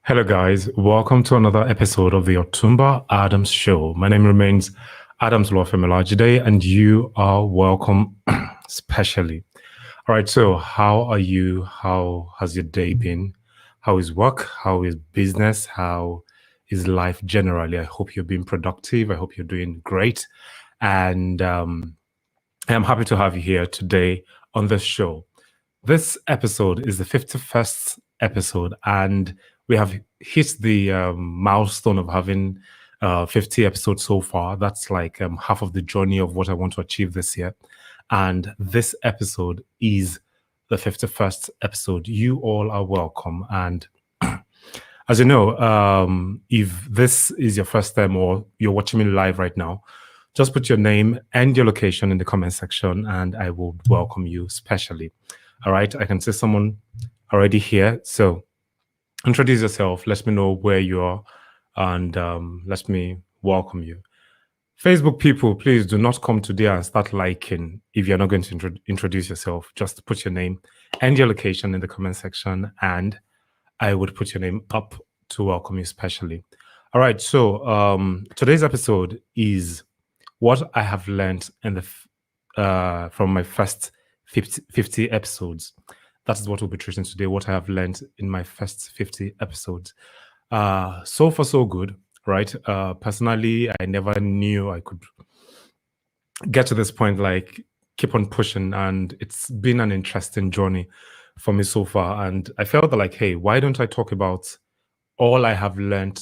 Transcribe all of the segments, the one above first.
Hello, guys. Welcome to another episode of the Otumba Adams Show. My name remains Adams Lawfemilajide, and you are welcome specially. All right. So, how are you? How has your day been? How is work? How is business? How is life generally? I hope you're being productive. I hope you're doing great. And I'm happy to have you here today on the show. This episode is the 51st episode, and we have hit the milestone of having 50 episodes so far. That's like half of the journey of what I want to achieve this year. And this episode is the 51st episode. You all are welcome. And as you know, if this is your first time or you're watching me live right now, just put your name and your location in the comment section, and I will welcome you specially. All right, I can see someone already here. So introduce yourself. Let me know where you are, and let me welcome you. Facebook people, please do not come today and start liking if you're not going to introduce yourself. Just put your name and your location in the comment section, and I would put your name up to welcome you specially. All right, so today's episode is what I have learned in the from my first 50 episodes. That is what we'll be treating today, what I have learned in my first 50 episodes. So far, so good, right? Personally, I never knew I could get to this point, like keep on pushing. And it's been an interesting journey for me so far. And I felt that like, hey, why don't I talk about all I have learned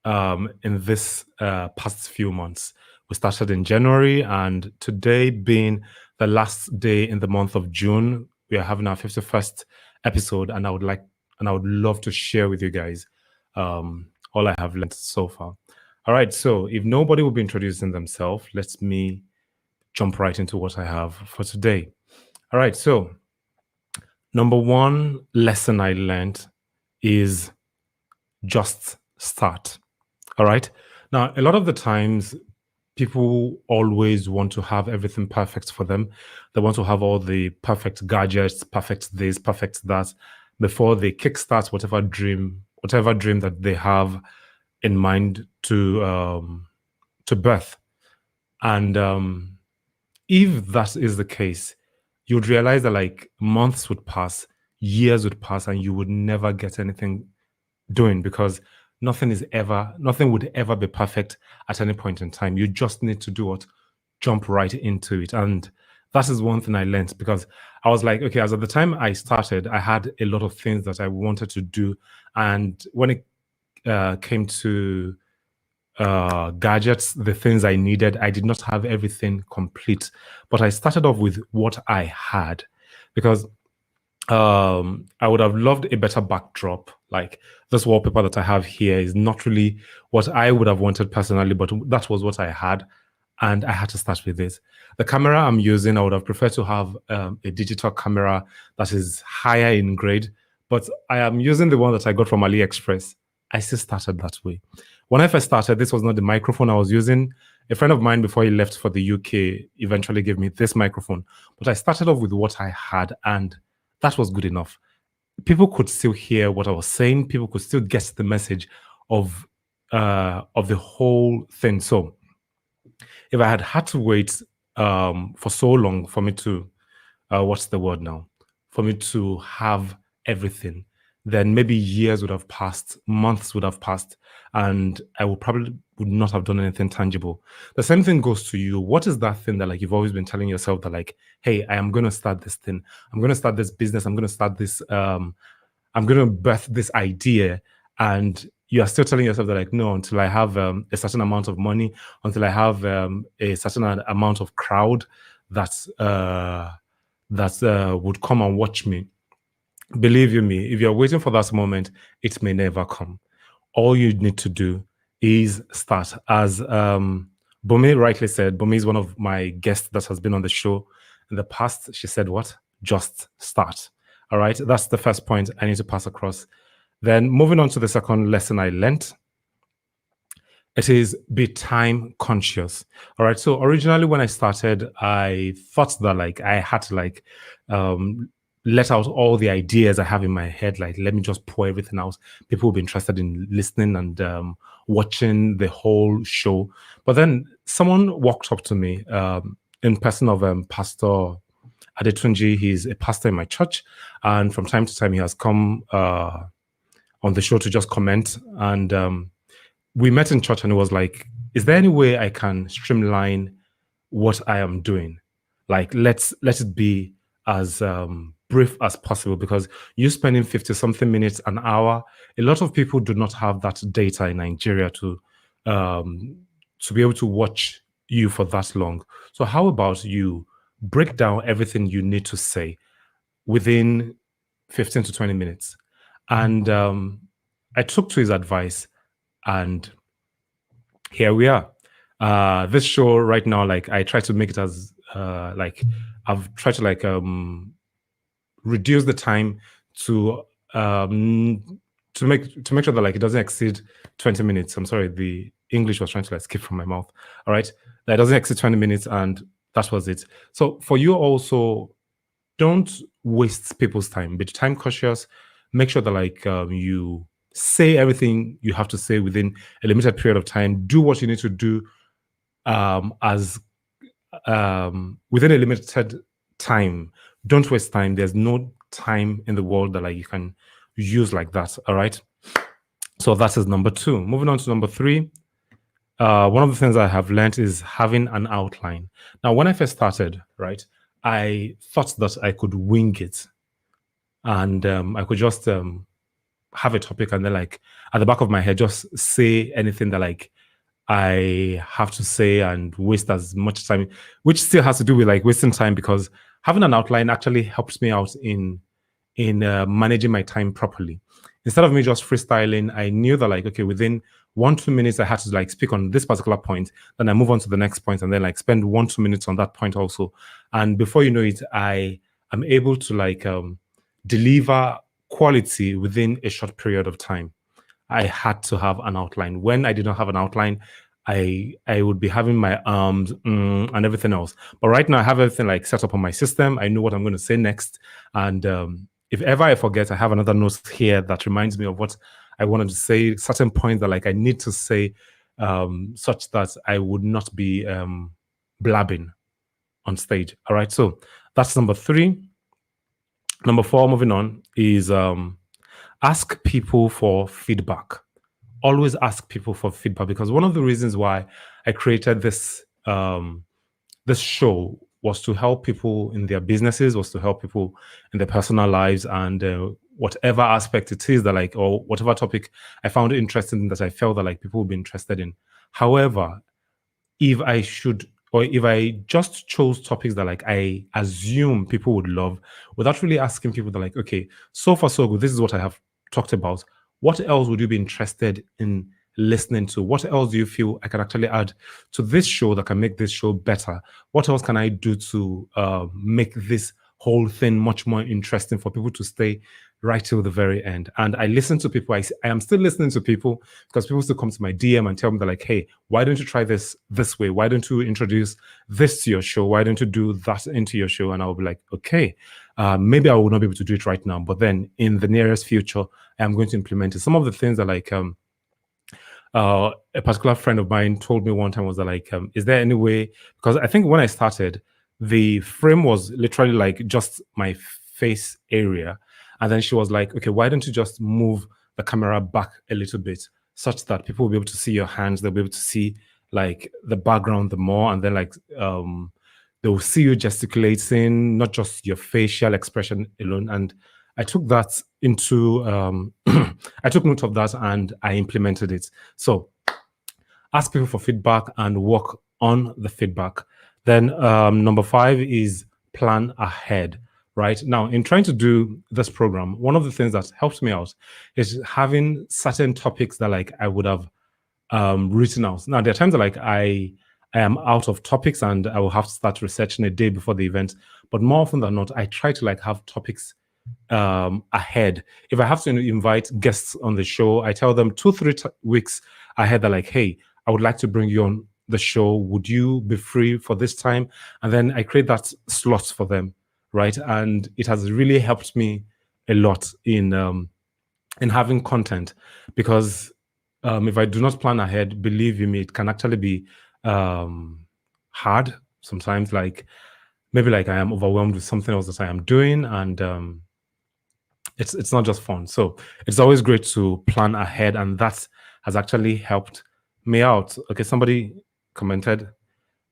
in this past few months? We started in January, and today being the last day in the month of June, we are having our 51st episode, and I would love to share with you guys all I have learned so far. All right, so if nobody will be introducing themselves, let me jump right into what I have for today. All right, so number one lesson I learned is just start. All right. Now, a lot of the times, people always want to have everything perfect for them. They want to have all the perfect gadgets, perfect this, perfect that, before they kickstart whatever dream that they have in mind to birth. And if that is the case, you would realize that like months would pass, years would pass, and you would never get anything doing, because nothing would ever be perfect at any point in time. You just need to do what? Jump right into it. And that is one thing I learned, because I was like, okay, as at the time I started, I had a lot of things that I wanted to do. And when it came to gadgets, the things I needed, I did not have everything complete. But I started off with what I had, because I would have loved a better backdrop. Like this wallpaper that I have here is not really what I would have wanted personally, but that was what I had, and I had to start with this. The camera I'm using, I would have preferred to have a digital camera that is higher in grade, but I am using the one that I got from AliExpress. I still started that way. When I first started, this was not the microphone I was using. A friend of mine, before he left for the UK, eventually gave me this microphone, but I started off with what I had, and that was good enough. People could still hear what I was saying. People could still get the message of the whole thing. So if I had to wait for so long for me to what's the word now? For me to have everything, then maybe years would have passed, months would have passed, and I would not have done anything tangible. The same thing goes to you. What is that thing that like you've always been telling yourself that like, hey, I am going to start this thing. I'm going to start this business. I'm going to start this. I'm going to birth this idea, and you are still telling yourself that like, no, until I have a certain amount of money, until I have a certain amount of crowd that would come and watch me. Believe you me, if you're waiting for that moment, it may never come. All you need to do is start. As Bumi rightly said, Bumi is one of my guests that has been on the show in the past. She said, what? Just start. All right. That's the first point I need to pass across. Then moving on to the second lesson I learned. It is be time conscious. All right. So originally when I started, I thought that like I had to like let out all the ideas I have in my head. Like, let me just pour everything out. People will be interested in listening and watching the whole show. But then someone walked up to me in person of Pastor Adetunji. He's a pastor in my church. And from time to time, he has come on the show to just comment. And we met in church and it was like, is there any way I can streamline what I am doing? Like, let it be as brief as possible, because you spending 50 something minutes, an hour, a lot of people do not have that data in Nigeria to be able to watch you for that long. So how about you break down everything you need to say within 15 to 20 minutes? And I took to his advice, and here we are. This show right now, like, I try to make it as like, I've tried to like reduce the time to make sure that like it doesn't exceed 20 minutes. I'm sorry, the English was trying to like skip from my mouth. All right, that doesn't exceed 20 minutes, and that was it. So for you also, don't waste people's time. Be time cautious. Make sure that like you say everything you have to say within a limited period of time. Do what you need to do as within a limited time. Don't waste time. There's no time in the world that like you can use like that. All right. So that is number 2. Moving on to number 3. One of the things I have learned is having an outline. Now, when I first started, right, I thought that I could wing it, and I could just have a topic and then like at the back of my head just say anything that like I have to say and waste as much time, which still has to do with like wasting time, because having an outline actually helps me out in managing my time properly. Instead of me just freestyling, I knew that like, okay, within 1-2 minutes I had to like speak on this particular point, then I move on to the next point and then like spend 1-2 minutes on that point also. And before you know it, I am able to like deliver quality within a short period of time. I had to have an outline. When I did not have an outline, I would be having my arms and everything else. But right now I have everything like set up on my system. I know what I'm going to say next. And if ever I forget, I have another note here that reminds me of what I wanted to say, certain points that like I need to say, such that I would not be blabbing on stage. All right. So that's number 3. Number 4, moving on, is ask people for feedback. Always ask people for feedback, because one of the reasons why I created this this show was to help people in their businesses, was to help people in their personal lives, and whatever aspect it is that like, or whatever topic I found interesting that I felt that like people would be interested in. However, if I should, or if I just chose topics that like I assume people would love, without really asking people that like, okay, so far so good, this is what I have talked about. What else would you be interested in listening to? What else do you feel I can actually add to this show that can make this show better? What else can I do to make this whole thing much more interesting for people to stay right till the very end? And I listen to people. I am still listening to people, because people still come to my DM and tell me, they're like, hey, why don't you try this way? Why don't you introduce this to your show? Why don't you do that into your show? And I'll be like, okay, maybe I will not be able to do it right now, but then in the nearest future, I'm going to implement it. Some of the things that like a particular friend of mine told me one time was that like, is there any way, because I think when I started, the frame was literally like just my face area. And then she was like, okay, why don't you just move the camera back a little bit, such that people will be able to see your hands, they'll be able to see like the background the more, and then like they will see you gesticulating, not just your facial expression alone. And I took that into I took note of that and I implemented it. So ask people for feedback and work on the feedback. Then number 5 is plan ahead. Right now, in trying to do this program, one of the things that helps me out is having certain topics that like I would have written out. Now, there are times that like I am out of topics and I will have to start researching a day before the event. But more often than not, I try to like have topics ahead. If I have to invite guests on the show, I tell them 2-3 weeks ahead that like, hey, I would like to bring you on the show. Would you be free for this time? And then I create that slot for them. right? And it has really helped me a lot in having content, because if I do not plan ahead, believe you me, it can actually be hard sometimes. Like maybe like I am overwhelmed with something else that I am doing, and it's not just fun. So it's always great to plan ahead, and that has actually helped me out. Okay, somebody commented,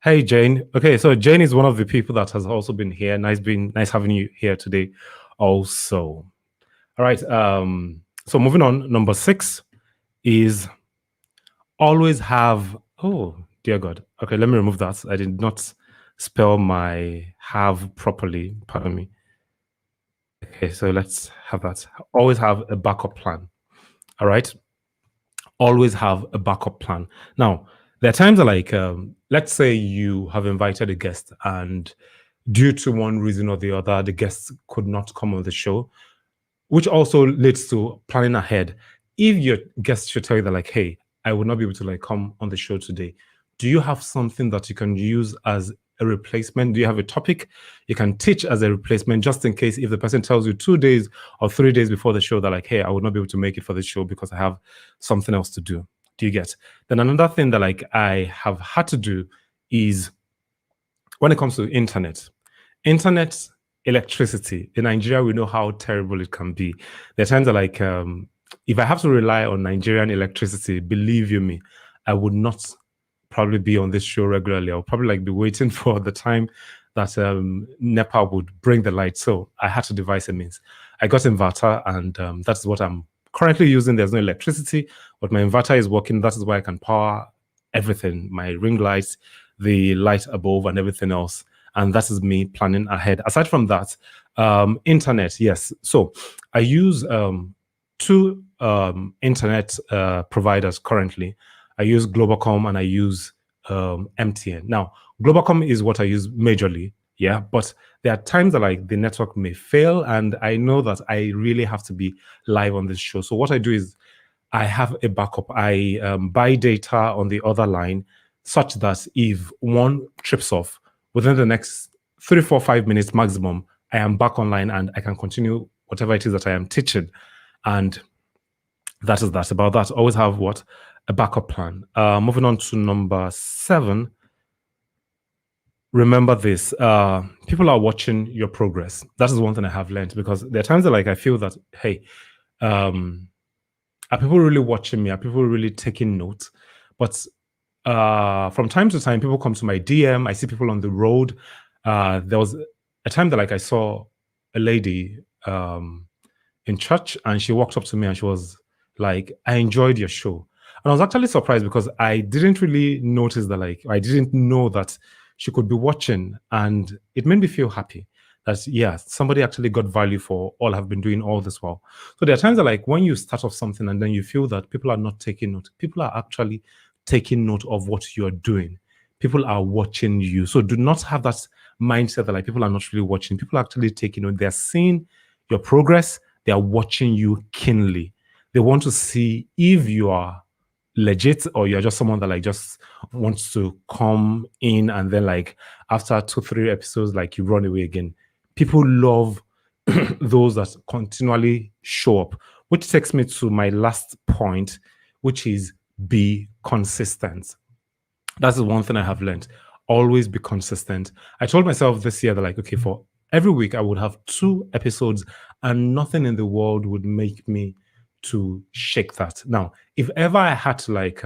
"Hey Jane." Okay, so Jane is one of the people that has also been here. Nice having you here today. Also, all right. So moving on, number 6 is always have. Oh dear God. Okay, let me remove that. I did not spell my have properly. Pardon me. Okay, so let's have that. Always have a backup plan. All right. Always have a backup plan. Now, there are times that, like, let's say you have invited a guest, and due to one reason or the other, the guest could not come on the show, which also leads to planning ahead. If your guest should tell you that, like, hey, I would not be able to like come on the show today, do you have something that you can use as a replacement? Do you have a topic you can teach as a replacement, just in case if the person tells you 2 days or 3 days before the show that, like, hey, I would not be able to make it for the show because I have something else to do? Do you get? Then another thing that like I have had to do is when it comes to internet electricity in Nigeria, we know how terrible it can be. There are times that like if I have to rely on Nigerian electricity, believe you me, I would not probably be on this show regularly. I'll probably like be waiting for the time that NEPA would bring the light. So I had to devise a means. I got inverter, and that's what I'm currently using. There's no electricity, but my inverter is working. That is why I can power everything, my ring lights, the light above, and everything else. And that is me planning ahead. Aside from that, internet, yes. So I use two internet providers currently. I use Globacom and I use MTN. Now, Globacom is what I use majorly, yeah, but there are times that like the network may fail, and I know that I really have to be live on this show. So what I do is I have a backup. I buy data on the other line, such that if one trips off within the next 3, 4, 5 minutes maximum, I am back online and I can continue whatever it is that I am teaching. And that is that. About that, always have what? A backup plan. Moving on to number 7. Remember this. People are watching your progress. That is one thing I have learned, because there are times that like I feel that, hey, are people really watching me? Are people really taking notes? But from time to time, people come to my DM. I see people on the road. There was a time that like I saw a lady in church, and she walked up to me and she was like, "I enjoyed your show." And I was actually surprised, because I didn't really notice that, like, I didn't know that she could be watching, and it made me feel happy that, yeah, somebody actually got value for all I've been doing all this while. So there are times that like when you start off something and then you feel that people are not taking note, people are actually taking note of what you're doing. People are watching you. So do not have that mindset that like people are not really watching. People are actually taking note. They're seeing your progress. They are watching you keenly. They want to see if you are legit, or you're just someone that like just wants to come in and then like after 2, 3 episodes, like you run away again. People love those that continually show up, which takes me to my last point, which is be consistent. That's the one thing I have learned. Always be consistent. I told myself this year that, like, okay, for every week I would have 2 episodes, and nothing in the world would make me to shake that. Now, if ever I had to like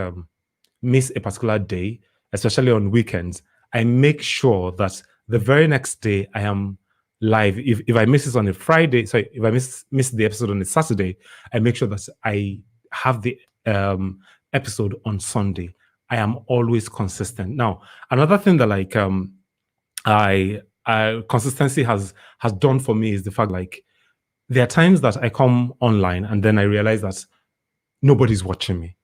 miss a particular day, especially on weekends, I make sure that the very next day I am live. If I miss it on a Friday, sorry, if I miss the episode on a Saturday, I make sure that I have the episode on Sunday. I am always consistent. Now, another thing that like I consistency has done for me is the fact, like, there are times that I come online and then I realize that nobody's watching me.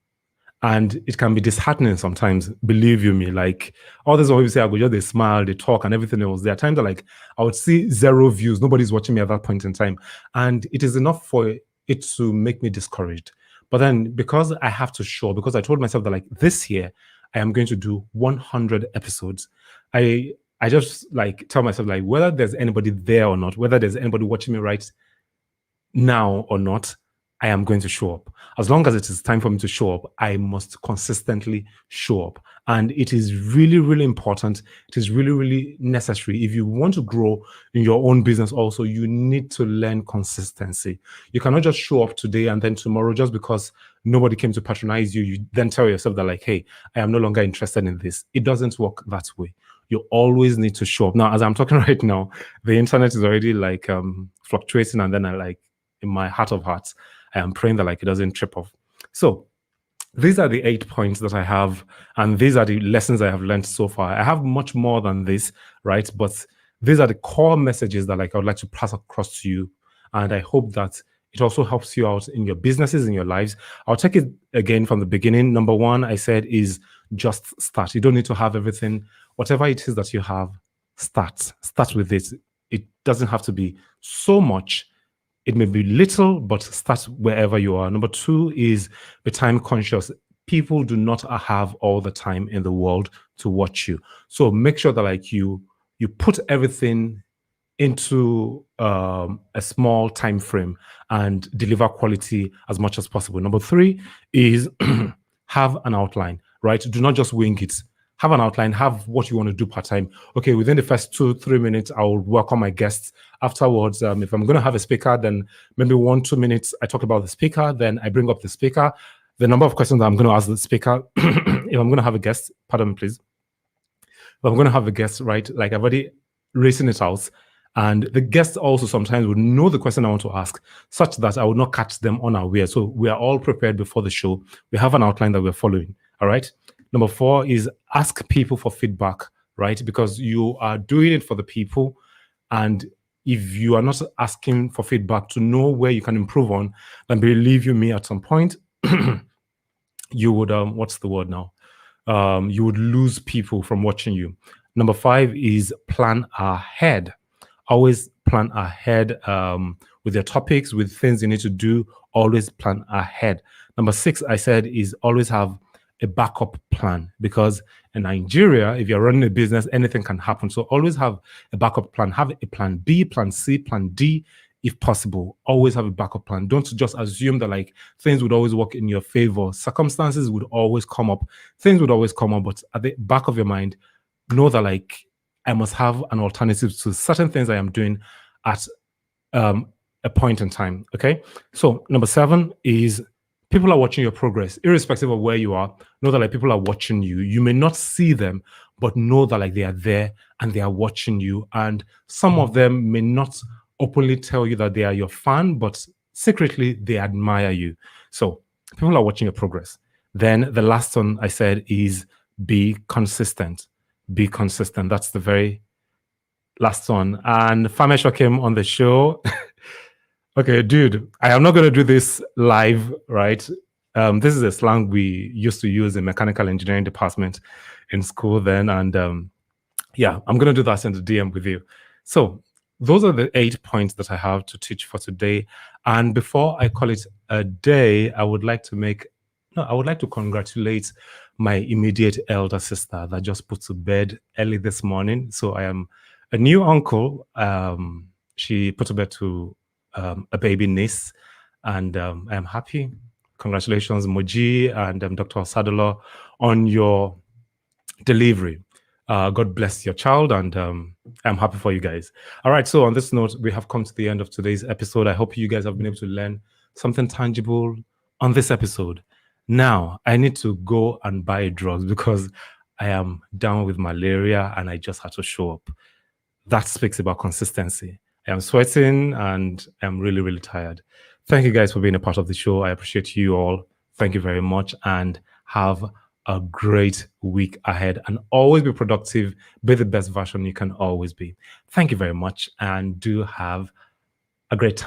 And it can be disheartening sometimes, believe you me. Like, all this when you say I go just they smile, they talk and everything else. There are times that like I would see 0 views, nobody's watching me at that point in time. And it is enough for it to make me discouraged. But then because I have to show, because I told myself that like this year I am going to do 100 episodes, I I just like tell myself like whether there's anybody there or not, whether there's anybody watching me right now or not, I am going to show up. As long as it is time for me to show up, I must consistently show up. And it is really, really important. It is really, really necessary. If you want to grow in your own business, also, you need to learn consistency. You cannot just show up today and then tomorrow, just because nobody came to patronize you, you then tell yourself that, like, hey, I am no longer interested in this. It doesn't work that way. You always need to show up. Now, as I'm talking right now, the internet is already like fluctuating, and then I like, in my heart of hearts, I am praying that like it doesn't trip off. So these are the 8 points that I have, and these are the lessons I have learned so far. I have much more than this, right? But these are the core messages that like I would like to pass across to you. And I hope that it also helps you out in your businesses, in your lives. I'll take it again from the beginning. Number one, I said, is just start. You don't need to have everything. Whatever it is that you have, start. Start with it. It doesn't have to be so much. It may be little, but start wherever you are. Number two is be time conscious. People do not have all the time in the world to watch you. So make sure that like you put everything into a small time frame and deliver quality as much as possible. Number three is have an outline, right? Do not just wing it. Have an outline, have what you want to do part-time. Okay, within the first 2-3 minutes, I'll welcome my guests. Afterwards, if I'm going to have a speaker, then maybe 1-2 minutes, I talk about the speaker, then I bring up the speaker, the number of questions that I'm going to ask the speaker. If I'm going to have a guest, pardon me, please. If I'm going to have a guest, right, like I've already written it out. And the guests also sometimes would know the question I want to ask, such that I would not catch them unaware. So we are all prepared before the show. We have an outline that we're following, all right? Number four is ask people for feedback, right? Because you are doing it for the people. And if you are not asking for feedback to know where you can improve on, then believe you me, at some point, you would, what's the word now? You would lose people from watching you. Number five is plan ahead. Always plan ahead with your topics, with things you need to do. Always plan ahead. Number six, I said, is always have a backup plan, because in Nigeria, if you're running a business, anything can happen. So always have a backup plan. Have a plan B, plan C, plan D, if possible. Always have a backup plan. Don't just assume that like things would always work in your favor. Circumstances would always come up. Things would always come up, but at the back of your mind, know that like I must have an alternative to certain things I am doing at a point in time. Okay. So number seven is people are watching your progress, irrespective of where you are. Know that like people are watching you. You may not see them, but know that like they are there and they are watching you. And some of them may not openly tell you that they are your fan, but secretly they admire you. So people are watching your progress. Then the last one I said is be consistent. Be consistent. That's the very last one. And Famesha came on the show. Okay, dude, I am not going to do this live, right? This is a slang we used to use in mechanical engineering department in school then. And yeah, I'm going to do that in the DM with you. So those are the 8 points that I have to teach for today. And before I call it a day, I would like to congratulate my immediate elder sister that just put to bed early this morning. So I am a new uncle. She put to bed to a baby niece, and I am happy. Congratulations, Moji and Dr. Sadolo, on your delivery. God bless your child, and I'm happy for you guys. All right, so on this note, we have come to the end of today's episode. I hope you guys have been able to learn something tangible on this episode. Now, I need to go and buy drugs because I am down with malaria and I just had to show up. That speaks about consistency. I am sweating and I'm really, really tired. Thank you guys for being a part of the show. I appreciate you all. Thank you very much, and have a great week ahead, and always be productive. Be the best version you can always be. Thank you very much, and do have a great time.